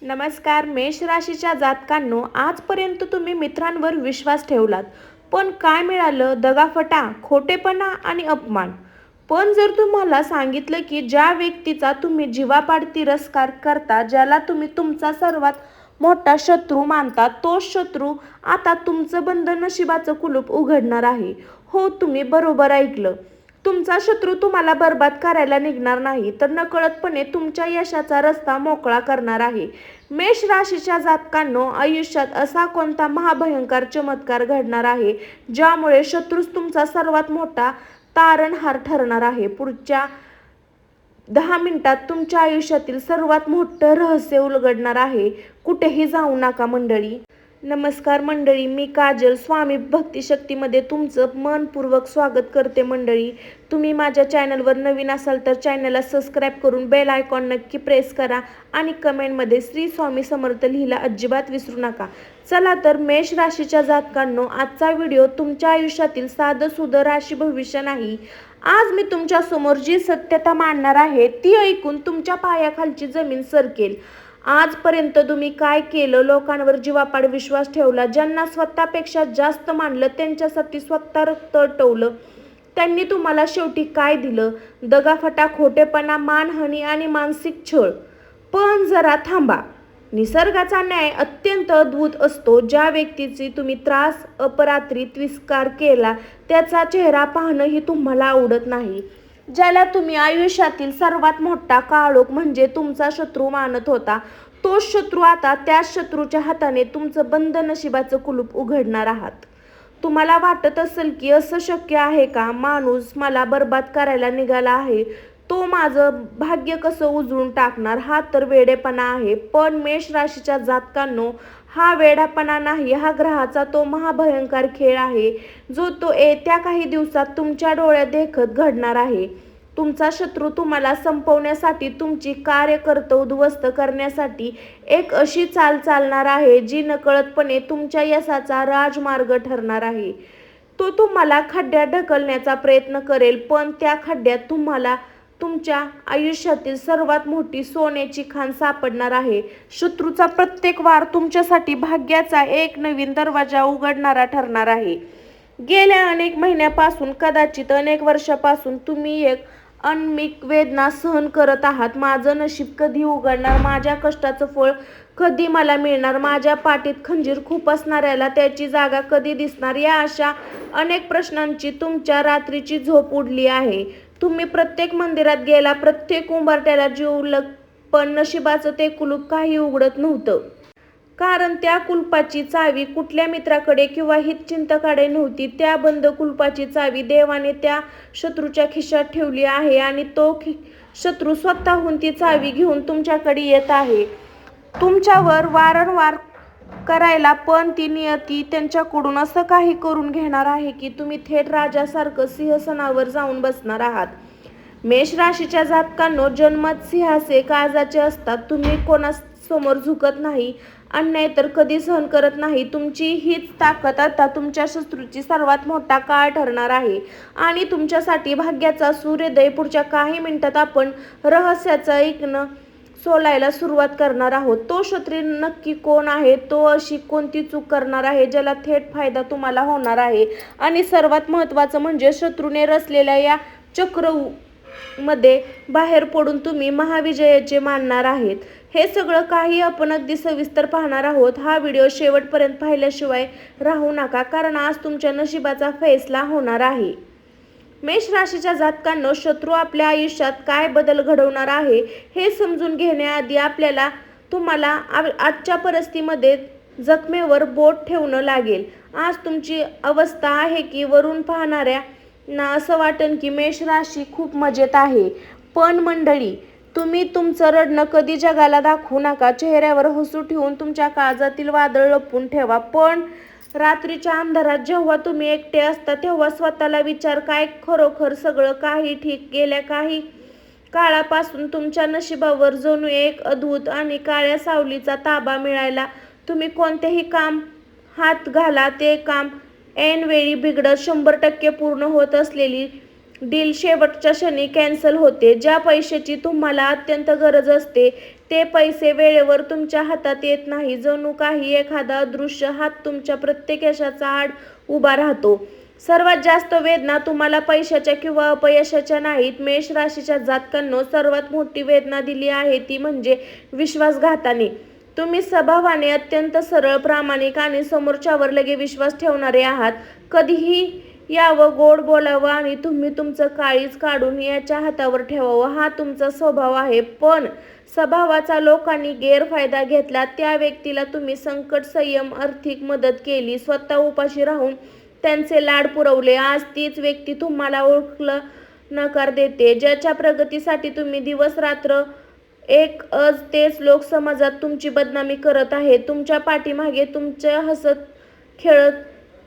नमस्कार. मेष राशीच्या जातकांनो, आजपर्यंत तुम्ही मित्रांवर विश्वास ठेवलात, पण काय मिळालं? दगाफटा, खोटेपणा आणि अपमान. पण जर तुम्हाला सांगितलं की ज्या व्यक्तीचा तुम्ही जीवापाड तिरस्कार करता, ज्याला तुम्ही तुमचा सर्वात मोठा शत्रू मानता, तोच शत्रू आता तुमचं बंद नशिबाचं कुलूप उघडणार आहे. हो, तुम्ही बरोबर ऐकलं. तुमचा शत्रू तुम्हाला बर्बाद करायला निघणार नाही, तर नकळतपणे तुमच्या यशाचा रस्ता मोकळा करणार आहे. मेष राशीच्या जातकांनो, आयुष्यात असा कोणता महाभयंकर चमत्कार घडणार आहे ज्यामुळे शत्रूच तुमचा सर्वात मोठा तारणहार ठरणार आहे. पुढच्या 10 मिनिटात तुमच्या आयुष्यातील सर्वात मोठं रहस्य उलगडणार आहे. कुठेही जाऊ नका मंडळी. नमस्कार मंडळी, मी काजल स्वामी भक्तिशक्तीमध्ये तुमचं मनपूर्वक स्वागत करते. मंडळी, तुम्ही माझ्या चॅनलवर नवीन असाल तर चॅनलला सबस्क्राईब करून बेल आयकॉन नक्की प्रेस करा आणि कमेंटमध्ये श्री स्वामी समर्थ लिहायला अजिबात विसरू नका. चला तर मेष राशीच्या जातकांनो, आजचा व्हिडिओ तुमच्या आयुष्यातील साधं सुधं राशी भविष्य नाही. आज मी तुमच्या समोर जी सत्यता मांडणार आहे ती ऐकून तुमच्या पायाखालची जमीन सरकेल. आजपर्यंत तुम्ही काय केलं? लोकांवर जीवापाड विश्वास ठेवला, ज्यांना स्वतःपेक्षा जास्त मानलं, त्यांच्यासाठी स्वतः रक्त टवलं. त्यांनी तुम्हाला शेवटी काय दिलं? दगाफटा, खोटेपणा, मानहानी आणि मानसिक छळ. पण जरा थांबा. निसर्गाचा न्याय अत्यंत अद्भुत असतो. ज्या व्यक्तीची तुम्ही त्रास अपरात्री तिरस्कार केला, त्याचा चेहरा पाहणंही तुम्हाला आवडत नाही. ज्याला तुम्ही आयुष्यातील सर्वात मोठा काळोख म्हणजे तुमचा शत्रू मानत होता, तोच शत्रू आता त्याच शत्रूच्या हाताने तुमचं बंद नशिबाचं कुलूप उघडणार आहात. तुम्हाला वाटत असेल की असं शक्य आहे का? माणूस मला बर्बाद करायला निघाला आहे, तो माझं भाग्य कसं उजळून टाकणार? हा तर वेडेपणा आहे. पण मेष राशीच्या जातकांनो, हा वेडापणा नाही, हा ग्रहाचा तो महाभयंकर खेळ आहे जो तो येत्या काही दिवसात तुमच्या डोळ्यात देखत घडणार आहे. तुमचा शत्रू तुम्हाला संपवण्यासाठी, तुमची कार्यकर्ते उद्ध्वस्त करण्यासाठी एक अशी चाल चालणार आहे जी नकळतपणे तुमच्या यशाचा राजमार्ग ठरणार आहे. तो तुम्हाला खड्ड्यात ढकलण्याचा प्रयत्न करेल, पण त्या खड्ड्यात तुम्हाला तुमच्या आयुष्यातील सर्वात मोठी सोन्याची खाण सापडणार आहे. शत्रूचा प्रत्येक वार तुमच्यासाठी भाग्याचा एक नवीन दरवाजा उघडणारा ठरणार आहे. गेल्या अनेक महिन्यापासून, कदाचित अनेक वर्षापासून तुम्ही एक अनमिक वेदना सहन करत आहात. माझं नशीब कधी उघडणार? माझ्या कष्टाचं फळ कधी मला मिळणार? माझ्या पाठीत खंजीर खुपसणाऱ्याला त्याची जागा कधी दिसणार? या अशा अनेक प्रश्नांची तुमच्या रात्रीची झोप उडली आहे. तुम्ही प्रत्येक मंदिरात गेला, प्रत्येक उंबरठ्याला जिवलग, पण नशिबाचं ते कुलूप काही उघडत नव्हतं. कारण त्या कुलपाची चावी कुठल्या मित्राकडे किंवा हितचिंतकाकडे नव्हती. त्या बंद कुलपाची चावी देवाने त्या शत्रूच्या खिशात ठेवली आहे आणि तो शत्रू स्वतःहून ती चावी घेऊन तुमच्याकडे येत आहे, तुमच्यावर वारंवार करायला. पण ती नियती त्यांच्याकडून असं काही करून घेणार आहे की तुम्ही थेट राजासारखं सिंहासनावर जाऊन बसणार आहात. मेष राशीच्या जातकांनो, जन्मात सिंहाचे काळजाचे असतात. तुम्ही कोणासमोर झुकत नाही, अन्याय तर कधी सहन करत नाही. तुमची हीच ताकद आता तुमच्या शत्रूची सर्वात मोठा काळ ठरणार आहे आणि तुमच्यासाठी भाग्याचा सूर्योदय. पुढच्या काही मिनिटात आपण रहस्याचं ऐकणं सोलायला सुरुवात करणार आहोत. तो शत्रू नक्की कोण आहे? तो अशी कोणती चूक करणार आहे ज्याला थेट फायदा तुम्हाला होणार आहे? आणि सर्वात महत्त्वाचं म्हणजे शत्रूने रचलेल्या या चक्रमध्ये बाहेर पडून तुम्ही महाविजयाचे मानणार आहेत. हे सगळं काही आपण अगदी सविस्तर पाहणार आहोत. हा व्हिडिओ शेवटपर्यंत पाहिल्याशिवाय राहू नका, कारण आज तुमच्या नशिबाचा फैसला होणार आहे. मेष राशीच्या जातकांनो, शत्रू आपल्या आयुष्यात काय बदल घडवणार आहे हे समजून घेण्याआधी तुम्हाला आजच्या परिस्थितीमध्ये जखमेवर बोट ठेवणं लागेल. आज तुमची अवस्था आहे की वरून पाहणाऱ्यांना असं वाटेल की मेष राशी खूप मजेत आहे. पण मंडळी, तुम्ही तुमचं रडणं कधी जगाला दाखवू नका. चेहऱ्यावर हसू ठेवून तुमच्या काळजातील वादळ लपवून ठेवा. पण रात्रीच्या अंधारात जेव्हा तुम्ही एकटे असता, तेव्हा स्वतःला विचार, काय खरोखर सगळं काही ठीक? गेल्या काही काळापासून तुमच्या नशिबावर जणू एक अद्भुत आणि काळ्या सावलीचा ताबा मिळायला. तुम्ही कोणतेही काम हात घाला, ते काम ऐनवेळी बिघडत 100% पूर्ण होत असलेली डील शेवटच्या क्षणी कॅन्सल होते. ज्या पैशाची तुम्हाला अत्यंत गरज असते ते पैसे वेळेवर तुमच्या हातात येत नाही. जणू काही एखादा अदृश्य हात तुमच्या प्रत्येक यशाचा आड उभा राहतो. सर्वात जास्त वेदना तुम्हाला पैशाच्या किंवा अपयशाच्या नाहीत. मेष राशीच्या जातकांनो, सर्वात मोठी वेदना दिली आहे ती म्हणजे विश्वासघाताने. तुम्ही स्वभावाने अत्यंत सरळ, प्रामाणिक आणि समोरच्यावर लगे विश्वास ठेवणारे आहात. कधीही यावं, गोड बोलावं आणि तुम्ही तुमचं काळीज काढून याच्या हातावर ठेवावं, हा तुमचा स्वभाव आहे. पण स्वभावाचा लोकांनी गैरफायदा घेतला. त्या व्यक्तीला तुम्ही संकट, संयम, आर्थिक मदत केली, स्वतः उपाशी राहून त्यांचे लाड पुरवले. आज तीच व्यक्ती तुम्हाला ओळखलं नकार देते. ज्याच्या प्रगतीसाठी तुम्ही दिवस रात्र एक तेच लोक समाजात तुमची बदनामी करत आहे. तुमच्या पाठीमागे तुमच्या हसत खेळत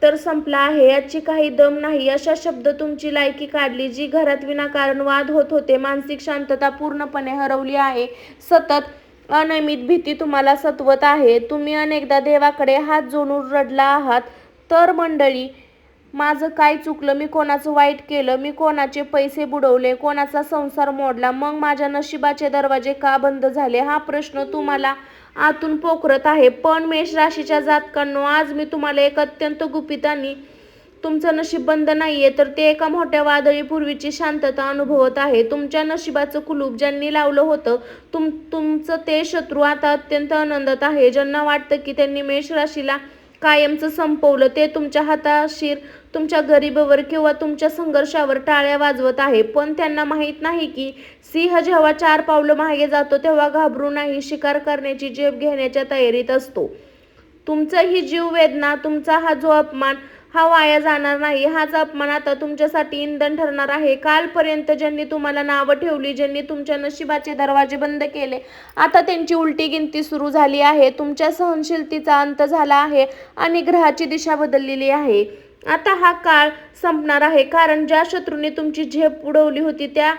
तर संपला आहे, याची काही दम नाही, अशा शब्द तुमची लायकी काढली. जी घरात विनाकारण वाद होत होते, मानसिक शांतता पूर्णपणे हरवली आहे. सतत अनियमित भीती तुम्हाला सतवत आहे. तुम्ही अनेकदा देवाकडे हात जोडून रडला आहात. तर मंडळी, माझं काय चुकलं? मी कोणाचं वाईट केलं? मी कोणाचे पैसे बुडवले? कोणाचा संसार मोडला? मग माझ्या नशिबाचे दरवाजे का बंद झाले? हा प्रश्न तुम्हाला आतून पोखरत आहे. पण मेष राशीच्या जातकांनो, आज मी तुम्हाला एक अत्यंत गुपित आणि तुमचं नशीब बंद नाहीये, तर ते एका मोठ्या वादळीपूर्वीची शांतता अनुभवत आहे. तुमच्या नशिबाचं कुलूप ज्यांनी लावलं होतं, तुमचं ते शत्रू आता अत्यंत आनंदात आहे. ज्यांना वाटतं की त्यांनी मेष राशीला कायमचं संपवलं, ते तुमच्या हाताशीर, तुमच्या गरिबीवर किंवा तुमच्या संघर्षावर टाळ्या वाजवत आहे. पण त्यांना माहीत नाही की सिंह जेव्हा 4 पावलं मागे जातो तेव्हा घाबरू नाही, शिकार करण्याची झेप घेण्याच्या तयारीत असतो. तुमचा ही जीव वेदना, तुमचा हा जो अपमान, हा वाया जाणार नाही. हाच अपमान आता तुमच्यासाठी इंधन ठरणार आहे. कालपर्यंत ज्यांनी तुम्हाला नावं ठेवली, ज्यांनी तुमच्या नशिबाचे दरवाजे बंद केले, आता त्यांची उलटी गिनती सुरू झाली आहे. तुमच्या सहनशीलतेचा अंत झाला आहे आणि ग्रहाची दिशा बदललेली आहे. आता हा काळ संपणार आहे, कारण ज्या शत्रूने तुमची झेप उडवली होती त्या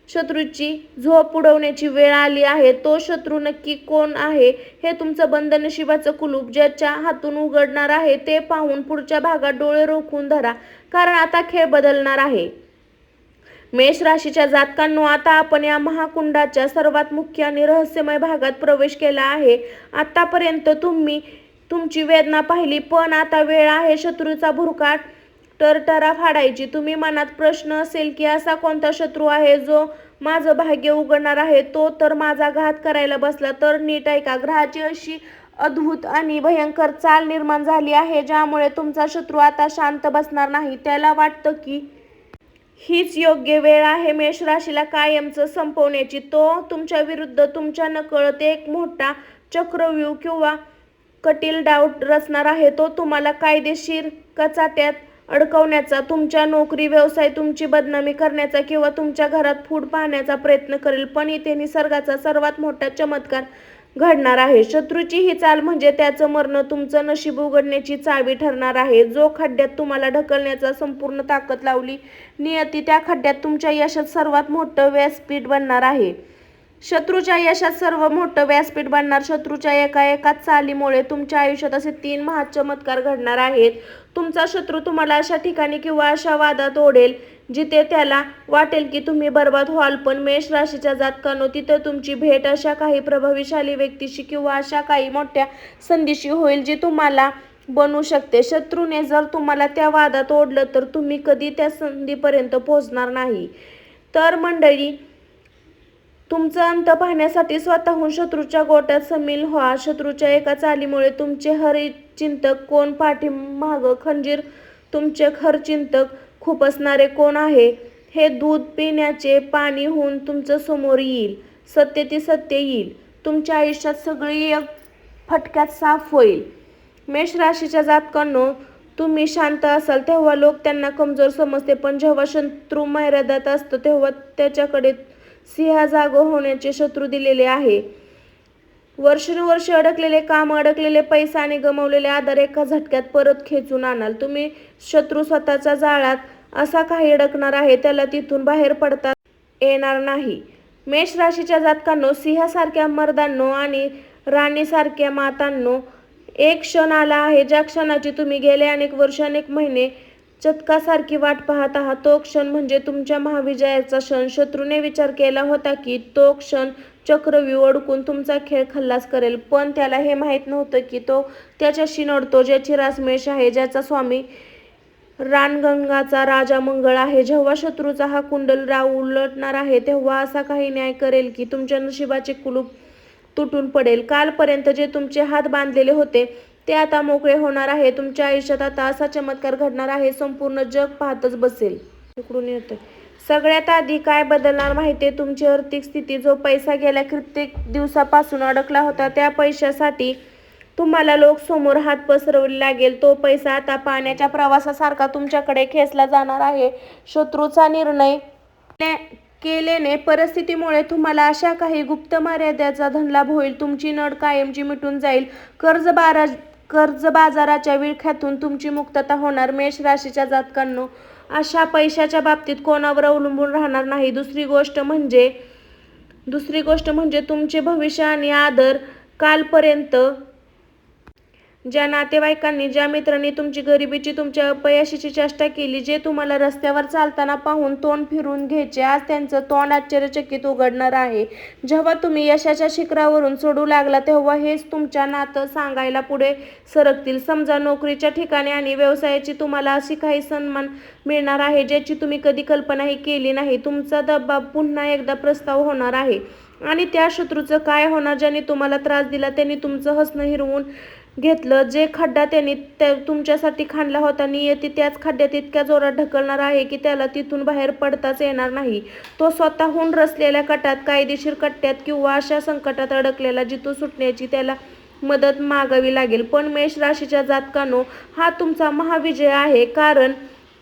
शत्रूची झोप उडवण्याची वेळ आली आहे. तो शत्रू नक्की कोण आहे हे तुमचं बंद नशिबाचं कुलूप ज्याच्या हातून उघडणार आहे ते पाहून पुढच्या भागात डोळे रोखून धरा, कारण आता खेळ बदलणार आहे. मेष राशीच्या जातकांनो, आता आपण या महाकुंडाच्या सर्वात मुख्य आणि रहस्यमय भागात प्रवेश केला आहे. आतापर्यंत तुम्ही तुमची वेदना पाहिली, पण आता वेळ आहे शत्रूचा भुरकाट टरटरा फाडायची. तुम्ही मनात प्रश्न असेल की असा कोणता शत्रू आहे जो माझं भाग्य उघडणार आहे? तो तर माझा घात करायला बसला. तर नीट ऐका, ग्रहाची अशी अद्भुत आणि भयंकर चाल निर्माण झाली आहे ज्यामुळे तुमचा शत्रू आता शांत बसणार नाही. त्याला वाटतं की हीच योग्य वेळ आहे मेष राशीला कायमचं संपवण्याची. तो तुमच्या विरुद्ध तुमच्या नकळत एक मोठा चक्रव्यूह किंवा कटील डाव रचणार आहे. तो तुम्हाला कायदेशीर कचाट्यात अडकवण्याचा, तुमच्या नोकरी, व्यवसाय, तुमची बदनामी करण्याचा किंवा तुमच्या घरात फूट पाहण्याचा प्रयत्न करेल. पण इथे निसर्गाचा सर्वात मोठा चमत्कार घडणार आहे. शत्रूची ही चाल म्हणजे त्याचं मरण तुमचं नशीब उघडण्याची चावी ठरणार आहे. जो खड्ड्यात तुम्हाला ढकलण्याचा संपूर्ण ताकद लावली नियती, त्या खड्ड्यात तुमच्या यशात सर्वात मोठं व्यासपीठ बनणार आहे. शत्रूच्या यशात सर्व मोठं व्यासपीठ बनणार. शत्रूच्या एका चालीमुळे तुमच्या आयुष्यात असे 3 महाचमत्कार घडणार आहेत. तुमचा शत्रू तुम्हाला अशा ठिकाणी किंवा अशा वादात ओढेल जिथे त्याला वाटेल की तुम्ही बर्बाद व्हाल. पण मेष राशीच्या जातकांनो, तिथे तुमची भेट अशा काही प्रभावशाली व्यक्तीशी किंवा अशा काही मोठ्या संधीशी होईल जी तुम्हाला बनवू शकते. शत्रूने जर तुम्हाला त्या वादात ओढलं तर तुम्ही कधी त्या संधीपर्यंत पोहोचणार नाही. तर मंडळी, तुमचा अंत पाहण्यासाठी स्वतःहून शत्रूच्या गोट्यात सामील व्हा. शत्रूच्या एका चालीमुळे तुमचे हरिचिंतक कोण, पाठीमागं खंजीर तुमचे खरचिंतक खुपसणारे कोण आहे हे दूध पिण्याचे पाणी होऊन तुमच्या समोर येईल. सत्य ती सत्य येईल. तुमच्या आयुष्यात सगळी एक फटक्यात साफ होईल. मेष राशीच्या जातकांनो, तुम्ही शांत असाल तेव्हा लोक त्यांना कमजोर समजते, पण जेव्हा शत्रू मर्यादेत असतो तेव्हा त्याच्याकडे सिंह जाग होण्याचे शत्रू दिलेले आहे. वर्षानुवर्ष अडकलेले काम, अडकलेले पैसा आणि गमावलेले आधार एका झटक्यात परत खेचून आणाल तुम्ही. शत्रू स्वतःच्या जाळ्यात असा काही अडकणार आहे त्याला तिथून बाहेर पडता येणार नाही. मेष राशीच्या जातकांनो, सिंहासारख्या मर्दांनो आणि राणीसारख्या मातांनो, एक क्षण आला आहे ज्या क्षणाची तुम्ही गेले अनेक वर्ष, अनेक महिने चतकासारखी वाट पाहत आहात. तो क्षण म्हणजे तुमच्या महाविजयाचा क्षण. शत्रूने विचार केला होता की तो क्षण चक्रव्यूह अडकून तुमचा खेळ खल्लास करेल, पण त्याला हे माहीत नव्हतं की तो त्याच्याशी नडतो ज्याची रास मेष आहे, ज्याचा स्वामी रानगंगाचा राजा मंगळ आहे. जेव्हा शत्रूचा हा कुंडल राव उलटणार आहे, तेव्हा असा काही न्याय करेल की तुमच्या नशिबाचे कुलूप तुटून पडेल. कालपर्यंत जे तुमचे हात बांधलेले होते ते आता मोकळे होणार आहे. तुमच्या आयुष्यात आता असा चमत्कार घडणार आहे, संपूर्ण जग पाहतच बसेल. इकडून येतोय. सगळ्यात आधी काय बदलणार माहितीये? तुमची आर्थिक स्थिती. जो पैसा गेल्या कित्येक दिवसापासून अडकला होता, त्या पैशासाठी तुम्हाला लोक समोर हात पसरवावे लागेल. तो पैसा आता पाण्याच्या प्रवासासारखा तुमच्याकडे खेचला जाणार आहे. शत्रूचा निर्णय केल्याने परिस्थितीमुळे तुम्हाला अशा काही गुप्त मर्यादेचा धनलाभ होईल. तुमची नड कायमची मिटून जाईल. कर्जबाजाराच्या विळख्यातून तुमची मुक्तता होणार. मेष राशीच्या जातकांनो, अशा पैशाच्या बाबतीत कोणावर अवलंबून राहणार नाही. दुसरी गोष्ट म्हणजे तुमचे भविष्य आणि आदर. कालपर्यंत ज्या नातेवाईकांनी, ज्या मित्रांनी तुमची गरिबीची, तुमच्या अपयशाची चेष्टा केली, जे तुम्हाला रस्त्यावर चालताना पाहून तोंड फिरून घ्यायचे, आज त्यांचं तोंड आश्चर्यचकित उघडणार आहे. जेव्हा तुम्ही यशाच्या शिखरावरून चढू लागला, तेव्हा हेच तुमच्या नातं सांगायला पुढे सरकतील. समजा नोकरीच्या ठिकाणी आणि व्यवसायाची तुम्हाला अशी काही सन्मान मिळणार आहे ज्याची तुम्ही कधी कल्पनाही केली नाही. तुमचा दबाव पुन्हा एकदा प्रस्ताव होणार आहे. आणि त्या शत्रूचं काय होणार ज्यांनी तुम्हाला त्रास दिला? त्यांनी तुमचं हसणं हिरवून घेतलं. जे खड्डा त्यांनी तुमच्यासाठी खणला होता, नियती त्याच खड्ड्यात इतक्या जोरात ढकलणार आहे की त्याला तिथून बाहेर पडताच येणार नाही. तो स्वतःहून रचलेल्या कटात, कायदेशीर कट्ट्यात किंवा अशा संकटात अडकलेला जिथून सुटण्याची त्याला मदत मागावी लागेल. पण मेष राशीच्या जातकांनो, हा तुमचा महाविजय आहे, कारण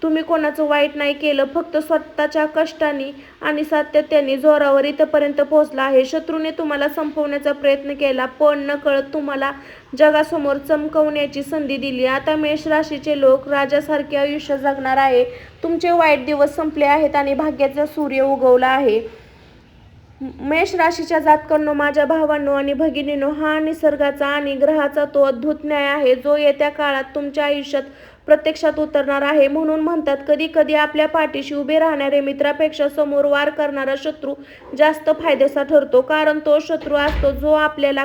तुम्ही कोणाचं वाईट नाही केलं, फक्त स्वतःच्या कष्टाने आणि सातत्याने जोरावर इथपर्यंत पोहोचला आहे. शत्रूने तुम्हाला संपवण्याचा प्रयत्न केला, पण नकळत तुम्हाला जगासमोर चमकवण्याची संधी दिली. आता मेष राशीचे लोक राजासारखे आयुष्य जगणार आहे. तुमचे वाईट दिवस संपले आहेत आणि भाग्याचा सूर्य उगवला आहे. मेष राशीच्या जातकांनो, माझ्या भावांनो आणि भगिनींनो, हा निसर्गाचा आणि ग्रहाचा तो अद्भुत न्याय आहे जो येत्या काळात तुमच्या आयुष्यात प्रत्यक्षात उतरणार आहे. म्हणून म्हणतात, कधी कधी आपल्या पाठीशी उभे राहणारे मित्रापेक्षा समोर वार करणारा शत्रू जास्त फायद्याचा ठरतो, कारण तो शत्रू असतो जो आपल्याला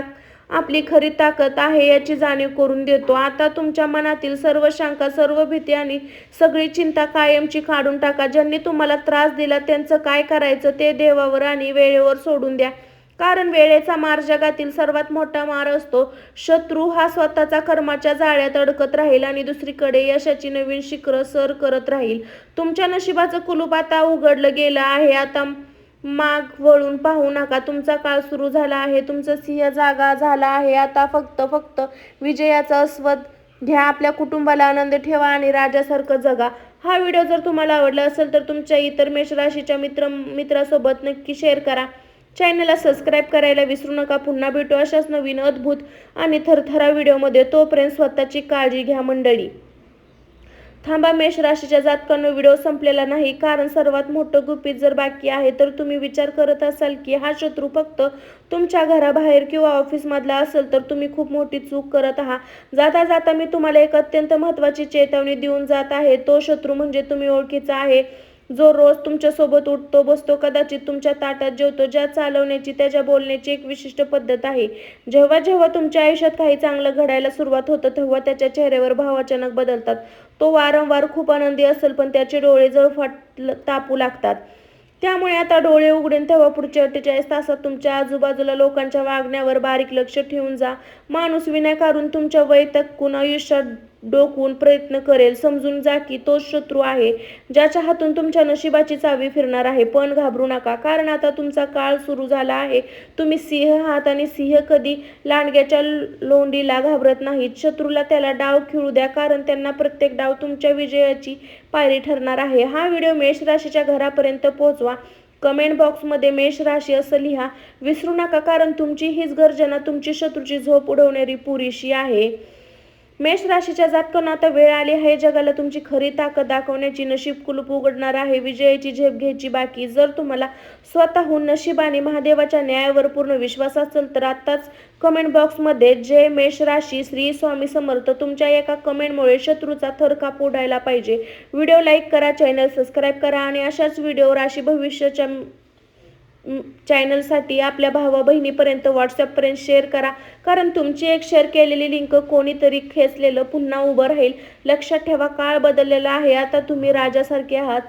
आपली खरी ताकद आहे याची जाणीव करून देतो. आता तुमच्या मनातील सर्व शंका, सर्व भीती आणि सगळी चिंता कायमची काढून टाका. ज्यांनी तुम्हाला त्रास दिला त्यांचं काय करायचं ते देवावर आणि वेळेवर सोडून द्या, कारण वेळेचा मार जगातील सर्वात मोठा मार असतो. शत्रू हा स्वतःचा कर्माच्या जाळ्यात अडकत राहील आणि दुसरीकडे यशाची नवीन शिखरं सर करत राहील. तुमच्या नशिबाचं कुलूप आता उघडलं गेलं आहे. आता माग वळून पाहू नका. तुमचा काळ सुरू झाला आहे. तुमचा सिंह जागा झाला आहे. आता फक्त विजयाचा आस्वाद घ्या. आपल्या कुटुंबाला आनंद ठेवा आणि राजासारखं जगा. हा व्हिडिओ जर तुम्हाला आवडला असेल तर तुमच्या इतर मेष राशीच्या मित्रासोबत नक्की शेअर करा. चॅनलला सबस्क्राईब करायला विसरू नका. पुन्हा भेटू अशाच नवीन अद्भुत आणि थरथरा व्हिडिओमध्ये. तोपर्यंत स्वतःची काळजी घ्या मंडळी. थांबा, मेष राशीच्या जातकांनो, व्हिडिओ संपलेला नाही, कारण सर्वात मोठं गुपित जर बाकी आहे. तर तुम्ही विचार करत असाल की हा शत्रू फक्त तुमच्या घराबाहेर किंवा ऑफिसमधला असेल, तर तुम्ही खूप मोठी चूक करत आहात. जाता जाता मी तुम्हाला एक अत्यंत महत्त्वाची चेतावणी देऊन जात आहे. तो शत्रू म्हणजे तुम्ही ओळखीचा आहे, जो रोज तुमच्यासोबत उठतो बसतो, कदाचित तुमच्या ताटात जेवतो, ज्या चालवण्याची, त्याच्या बोलण्याची एक विशिष्ट पद्धत आहे. जेव्हा जेव्हा तुमच्या आयुष्यात काही चांगलं घडायला सुरुवात होतं, तेव्हा त्याच्या चेहऱ्यावर भाव अचानक बदलतात. तो वारंवार खूप आनंदी असेल, पण त्याचे डोळे जळफाट तापू लागतात. त्यामुळे आता डोळे उघडून तेव्हा पुढच्या 48 तासात तुमच्या आजूबाजूला लोकांच्या वागण्यावर बारीक लक्ष ठेवून जा. माणूस विनाकारण तुमच्या वैयक्तिक आयुष्यात डोकवून प्रयत्न करेल. समजून जा की तोच शत्रू आहे ज्याच्या हातून तुमच्या नशिबाची चावी फिरणार आहे. पण घाबरू नका, कारण आता तुमचा काळ सुरू झाला आहे. तुम्ही सिंह आहात आणि सिंह कधी लांडग्याच्या लोंढीला घाबरत नाहीत. शत्रूला त्याला डाव खेळू द्या, कारण त्यांना प्रत्येक डाव तुमच्या विजयाची पायरी ठरणार आहे. हा व्हिडिओ मेष राशीच्या घरापर्यंत पोहोचवा. कमेंट बॉक्समध्ये मेष राशी असं लिहा विसरू नका, कारण तुमची हीच गर्जना तुमची शत्रूची झोप उडवणारी पुरेशी आहे. मेष राशीच्या जातकांना आता वेळ आली आहे जगाला तुमची खरी ताकद दाखवण्याची. नशीब कुलूप उघडणार आहे. विजयाची झेप घ्यायची बाकी. जर तुम्हाला स्वतःहून नशीब आणि महादेवाच्या न्यायावर पूर्ण विश्वास असेल तर आत्ताच कमेंट बॉक्समध्ये जय मेष राशी श्री स्वामी समर्थ. तुमच्या एका कमेंटमुळे शत्रूचा थर कापू उडायला पाहिजे. व्हिडिओ लाईक करा, चॅनल सबस्क्राईब करा आणि अशाच व्हिडिओ राशी भविष्याच्या चॅनलसाठी आपल्या भावा बहिणीपर्यंत व्हॉट्सअपपर्यंत शेअर करा, कारण तुमची एक शेअर केलेली लिंक कोणीतरी खेचलेलं पुन्हा उभं राहील. लक्षात ठेवा, काळ बदललेला आहे. आता तुम्ही राजासारखे आहात.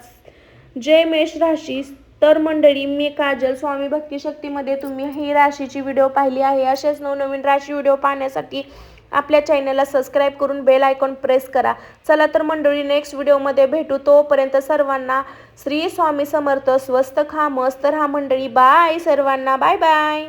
जय मेष राशी. तर मंडळी, मी काजल. स्वामी भक्ती शक्तीमध्ये तुम्ही ही राशीची व्हिडिओ पाहिली आहे. असेच नवनवीन राशी व्हिडिओ पाहण्यासाठी आपल्या चॅनलला सबस्क्राईब करून बेल आयकॉन प्रेस करा. चला तर मंडळी, नेक्स्ट व्हिडिओमध्ये भेटू. तोपर्यंत सर्वांना श्री स्वामी समर्थ. स्वस्त खा, मस्त राहा मंडळी. बाय सर्वांना. Bye bye.